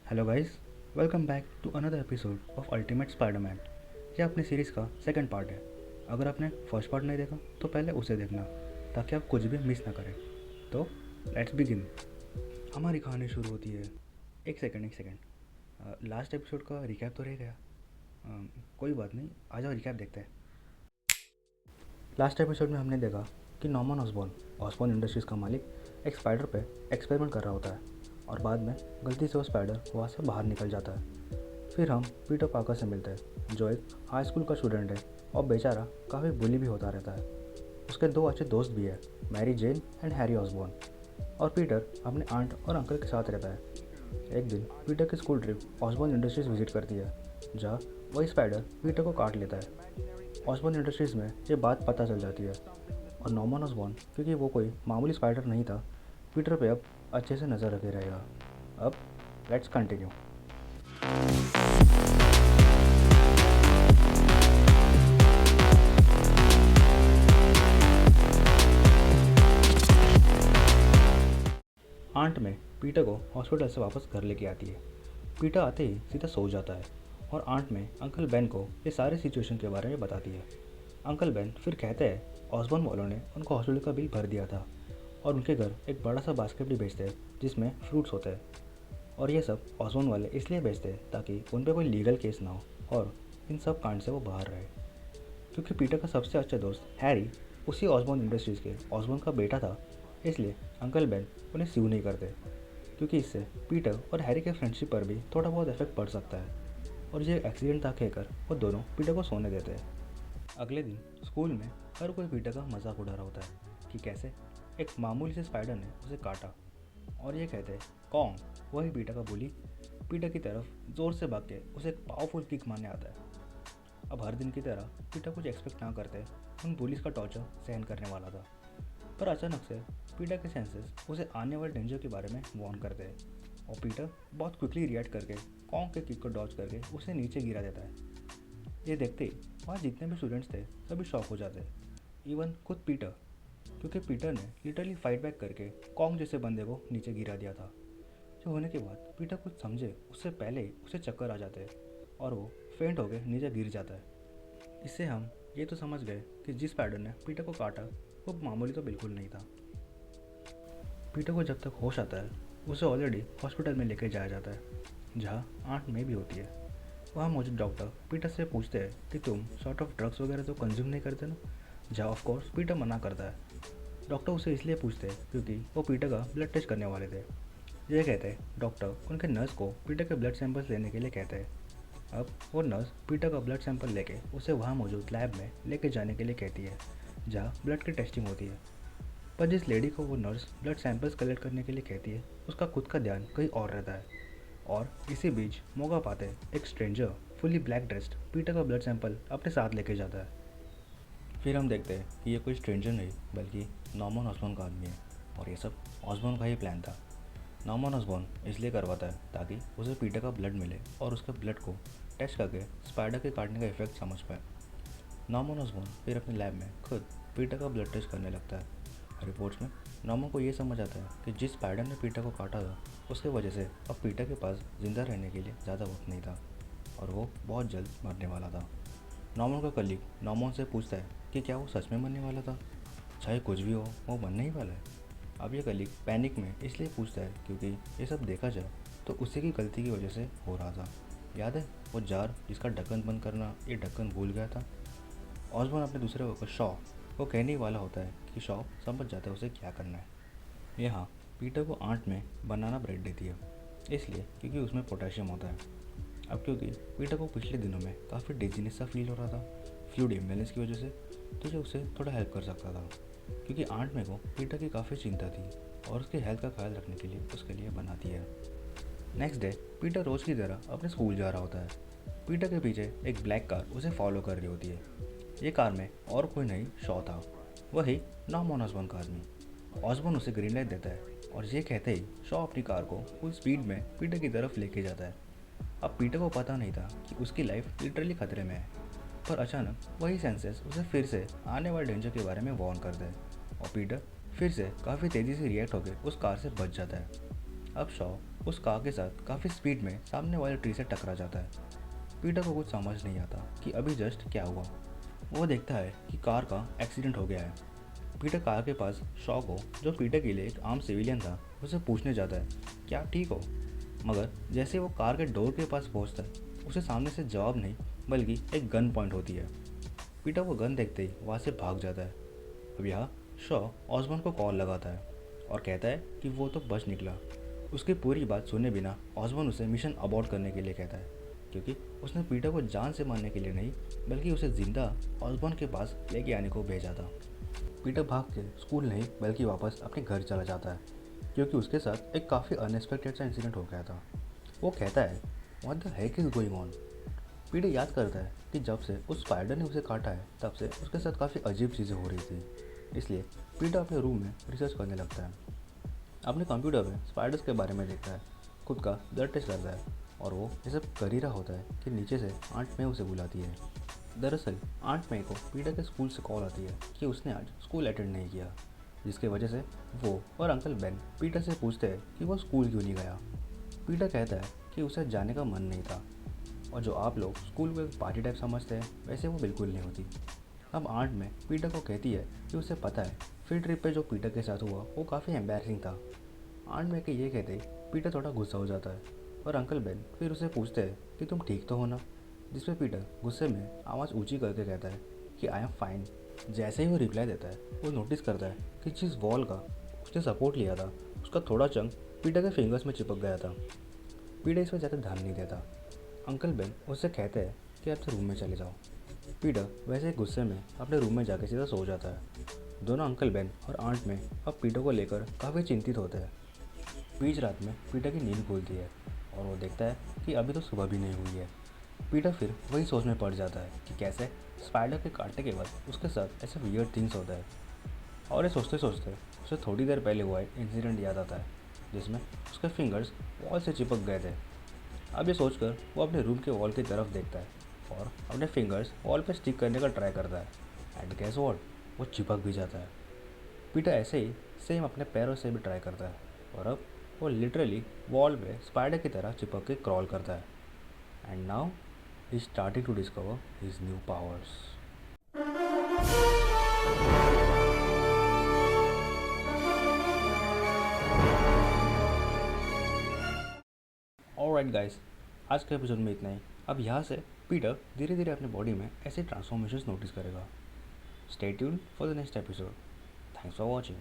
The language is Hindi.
Hello guys, welcome back to another episode of ultimate Spiderman. ये अपनी सीरीज़ का सेकंड पार्ट है। अगर आपने फर्स्ट पार्ट नहीं देखा तो पहले उसे देखना ताकि आप कुछ भी मिस ना करें। तो लेट्स बिगिन। हमारी कहानी शुरू होती है। एक सेकंड। लास्ट एपिसोड का रिकैप तो रह गया। कोई बात नहीं, आ जाओ रिकैप देखते हैं। लास्ट एपिसोड में हमने देखा कि नॉर्मन ऑसबॉर्न, ऑसबॉर्न इंडस्ट्रीज़ का मालिक, एक स्पाइडर पे एक्सपेरिमेंट कर रहा होता है और बाद में गलती से वो स्पाइडर वहाँ से बाहर निकल जाता है। फिर हम पीटर पार्कर से मिलते हैं जो एक हाई स्कूल का स्टूडेंट है और बेचारा काफ़ी बुली भी होता रहता है। उसके दो अच्छे दोस्त भी हैं, Mary Jane and Harry Osborn. और पीटर अपने आंट और अंकल के साथ रहता है। एक दिन पीटर की school trip Osborn industries visit करती है जहाँ वही स्पाइडर पीटर को काट लेता है। ऑसबॉर्न इंडस्ट्रीज़ में ये बात पता चल जाती है और नॉर्मन ऑसबॉर्न, क्योंकि वो कोई मामूली स्पाइडर नहीं था, पीटर पे अब अच्छे से नज़र रखे रहेगा। अब लेट्स कंटिन्यू। आंट में पीटर को हॉस्पिटल से वापस घर लेके आती है। पीटर आते ही सीधा सो जाता है और आंट में अंकल बेन को ये सारे सिचुएशन के बारे में बताती है। अंकल बेन फिर कहते हैं ऑसबॉर्न वालों ने उनको हॉस्पिटल का बिल भर दिया था और उनके घर एक बड़ा सा बास्केट भी बेचते हैं जिसमें फ्रूट्स होते हैं। और ये सब ऑसबॉर्न वाले इसलिए बेचते हैं ताकि उन पर कोई लीगल केस ना हो और इन सब कांड से वो बाहर रहे। क्योंकि पीटर का सबसे अच्छा दोस्त हैरी उसी ऑसबॉर्न इंडस्ट्रीज़ के ऑसबॉर्न का बेटा था, इसलिए अंकल बेन उन्हें स्यू नहीं करते, क्योंकि इससे पीटर और हैरी के फ्रेंडशिप पर भी थोड़ा बहुत इफेक्ट पड़ सकता है। और ये एक्सीडेंट था कहकर वो दोनों पीटर को सोने देते हैं। अगले दिन स्कूल में हर कोई पीटर का मजाक उड़ा रहा होता है कि कैसे एक मामूली से स्पाइडर ने उसे काटा। और ये कहते हैं कौन, वही पीटर का बुली, पीटर की तरफ जोर से भाग के उसे एक पावरफुल किक मारने आता है। अब हर दिन की तरह पीटर कुछ एक्सपेक्ट ना करते उन पुलिस का टॉर्चर सहन करने वाला था, पर अचानक से पीटर के सेंसेस उसे आने वाले डेंजर के बारे में वार्न करते हैं और पीटर बहुत क्विकली रिएक्ट करके कॉन्ग के किक को डॉज करके उसे नीचे गिरा देता है। ये देखते ही वहाँ जितने भी स्टूडेंट्स थे सभी शॉक हो जाते, इवन खुद पीटर, क्योंकि पीटर ने लिटरली फाइट बैक करके कॉन्ग जैसे बंदे को नीचे गिरा दिया था। जो होने के बाद पीटर कुछ समझे उससे पहले ही उसे चक्कर आ जाते हैं और वो फेंट होकर नीचे गिर जाता है। इससे हम ये तो समझ गए कि जिस स्पाइडर ने पीटर को काटा वो मामूली तो बिल्कुल नहीं था। पीटर को जब तक होश आता है उसे ऑलरेडी हॉस्पिटल में लेकर जाया जाता है जहाँ आंट में भी होती है। वहाँ मौजूद डॉक्टर पीटर से पूछते हैं कि तुम सॉर्ट ऑफ ड्रग्स वगैरह तो कंज्यूम नहीं करते ना, जहाँ ऑफ कोर्स पीटर मना करता है। डॉक्टर उसे इसलिए पूछते हैं क्योंकि वो पीटर का ब्लड टेस्ट करने वाले थे। ये कहते हैं डॉक्टर उनके नर्स को पीटर के ब्लड सैंपल्स लेने के लिए कहते हैं। अब वो नर्स पीटर का ब्लड सैंपल लेके उसे वहाँ मौजूद लैब में लेके जाने के लिए कहती है जहाँ ब्लड की टेस्टिंग होती है। पर जिस लेडी को वो नर्स ब्लड सैंपल्स कलेक्ट करने के लिए कहती है उसका खुद का ध्यान कहीं और रहता है। और इसी बीच मौका पाते एक stranger fully black dressed Peter का ब्लड सैंपल अपने साथ लेके जाता है। फिर हम देखते हैं कि ये कोई स्ट्रेंजर नहीं बल्कि नॉर्मन ऑसबॉर्न का आदमी है और ये सब ऑसबॉर्न का ही प्लान था। नॉर्मन ऑसबॉर्न इसलिए करवाता है ताकि उसे पीटर का ब्लड मिले और उसके ब्लड को टेस्ट करके स्पाइडर के काटने का इफेक्ट समझ पाए। नॉर्मन ऑसबॉर्न फिर अपने लैब में खुद पीटर का ब्लड टेस्ट करने लगता है। रिपोर्ट्स में नॉर्मन को ये समझ आता है कि जिस स्पाइडर ने पीटर को काटा था उसके वजह से अब पीटर के पास जिंदा रहने के लिए ज़्यादा वक्त नहीं था और वो बहुत जल्द मरने वाला था। नॉर्मन का कलीग नॉर्मन से पूछता है कि क्या वो सच में मरने वाला था, चाहे कुछ भी हो वो मरने ही वाला है। अब ये कलीग पैनिक में इसलिए पूछता है क्योंकि ये सब देखा जाए तो उसी की गलती की वजह से हो रहा था। याद है वो जार जिसका ढक्कन बंद करना ये ढक्कन भूल गया था। ऑसबॉर्न अपने दूसरे वर्कर शॉ को कहने ही वाला होता है कि शॉ समझ जाता है उसे क्या करना है। यहाँ पीटर को आंट में बनाना ब्रेड देती है, इसलिए क्योंकि उसमें पोटेशियम होता है। अब क्योंकि पीटर को पिछले दिनों में काफ़ी डिजीनेस सा फील हो रहा था फ्लूइड इम्बैलेंस की वजह से, तो ये उसे थोड़ा हेल्प कर सकता था, क्योंकि आंट में को पीटर की काफ़ी चिंता थी और उसके हेल्थ का ख्याल रखने के लिए उसके लिए बनाती है। नेक्स्ट डे पीटर रोज़ की तरह अपने स्कूल जा रहा होता है। पीटर के पीछे एक ब्लैक कार उसे फॉलो कर रही होती है। ये कार में और कोई नहीं, शॉ था, वही नॉर्मन ऑसबॉर्न का आदमी। ऑसबॉर्न उसे ग्रीन लाइट देता है और ये कहते ही शॉ अपनी कार को फुल स्पीड में पीटर की तरफ लेके जाता है। अब पीटर को पता नहीं था कि उसकी लाइफ लिटरली खतरे में है, पर अचानक वही सेंसेस उसे फिर से आने वाले डेंजर के बारे में वार्न करते हैं और पीटर फिर से काफ़ी तेज़ी से रिएक्ट होकर उस कार से बच जाता है। अब शॉ उस कार के साथ काफ़ी स्पीड में सामने वाले ट्री से टकरा जाता है। पीटर को कुछ समझ नहीं आता कि अभी जस्ट क्या हुआ। वो देखता है कि कार का एक्सीडेंट हो गया है। पीटर कार के पास शॉ को, जो पीटर के लिए एक आम सिविलियन था, उसे पूछने जाता है, क्या आप ठीक हो? मगर जैसे वो कार के डोर के पास पहुंचता है, उसे सामने से जवाब नहीं बल्कि एक गन पॉइंट होती है। पीटर वो गन देखते ही वहाँ से भाग जाता है। अब यहाँ शॉ ऑसबॉर्न को कॉल लगाता है और कहता है कि वो तो बच निकला। उसकी पूरी बात सुने बिना ऑसबॉर्न उसे मिशन अबॉर्ट करने के लिए कहता है, क्योंकि उसने पीटर को जान से मारने के लिए नहीं बल्कि उसे जिंदा ऑसबॉर्न के पास लेके आने को भेजा था। पीटर भाग के स्कूल नहीं बल्कि वापस अपने घर चला जाता है, क्योंकि उसके साथ एक काफ़ी अनएक्सपेक्टेड सा इंसिडेंट हो गया था। वो कहता है, what the heck is going on. Peter याद करता है कि जब से उस स्पाइडर ने उसे काटा है तब से उसके साथ काफ़ी अजीब चीज़ें हो रही थी। इसलिए पीटर अपने रूम में रिसर्च करने लगता है। अपने कंप्यूटर में स्पाइडर्स के बारे में देखता है, खुद का ब्लड टेस्ट करता है और वो ये सब कर ही रहा होता है कि नीचे से आंट मे उसे बुलाती है। दरअसल आंट मे को पीटर के स्कूल से कॉल आती है कि उसने आज स्कूल अटेंड नहीं किया, जिसकी वजह से वो और अंकल बेन पीटर से पूछते हैं कि वो स्कूल क्यों नहीं गया। पीटर कहता है कि उसे जाने का मन नहीं था और जो आप लोग स्कूल को एक पार्टी टाइप समझते हैं वैसे वो बिल्कुल नहीं होती। अब आंट में पीटर को कहती है कि उसे पता है फील्ड ट्रिप पे जो पीटर के साथ हुआ वो काफ़ी एम्बैरसिंग था। आंट में के ये कहते पीटर थोड़ा गुस्सा हो जाता है और अंकल बेन फिर उसे पूछते हैं कि तुम ठीक तो हो ना, जिसपे पीटर गुस्से में आवाज़ ऊंची करके कहता है कि आई एम फाइन। जैसे ही वो रिप्लाई देता है वो नोटिस करता है कि जिस वॉल का उसने सपोर्ट लिया था उसका थोड़ा चंक पीटर के फिंगर्स में चिपक गया था। पीटर इस पर ज़्यादा ध्यान नहीं देता। अंकल बेन उससे कहते हैं कि अब से रूम में चले जाओ। पीटर वैसे ही गुस्से में अपने रूम में जाकर सीधा सो जाता है। दोनों अंकल बेन और आंट में अब पीटर को लेकर काफ़ी चिंतित होते हैं। बीच रात में पीटर की नींद खुलती है और वो देखता है कि अभी तो सुबह भी नहीं हुई है। पीटर फिर वही सोच में पड़ जाता है कि कैसे स्पाइडर के काटने के बाद उसके साथ ऐसे वियर्ड थिंग्स होता है। और ये सोचते सोचते उसे थोड़ी देर पहले हुआ एक इंसिडेंट याद आता है जिसमें उसके फिंगर्स वॉल से चिपक गए थे। अब ये सोचकर वो अपने रूम के वॉल की तरफ देखता है और अपने फिंगर्स वॉल पर स्टिक करने का ट्राई करता है एंड गेस व्हाट, वो चिपक भी जाता है। पीटर ऐसे ही सेम अपने पैरों से भी ट्राई करता है और अब वो लिटरली वॉल पे स्पाइडर की तरह चिपक के क्रॉल करता है। And now he starting to discover his new powers. Alright guys, आज के एपिसोड में इतना ही। अब यहाँ से पीटर धीरे धीरे अपने बॉडी में ऐसे ट्रांसफॉर्मेशंस नोटिस करेगा। Stay tuned for the next episode. Thanks for watching.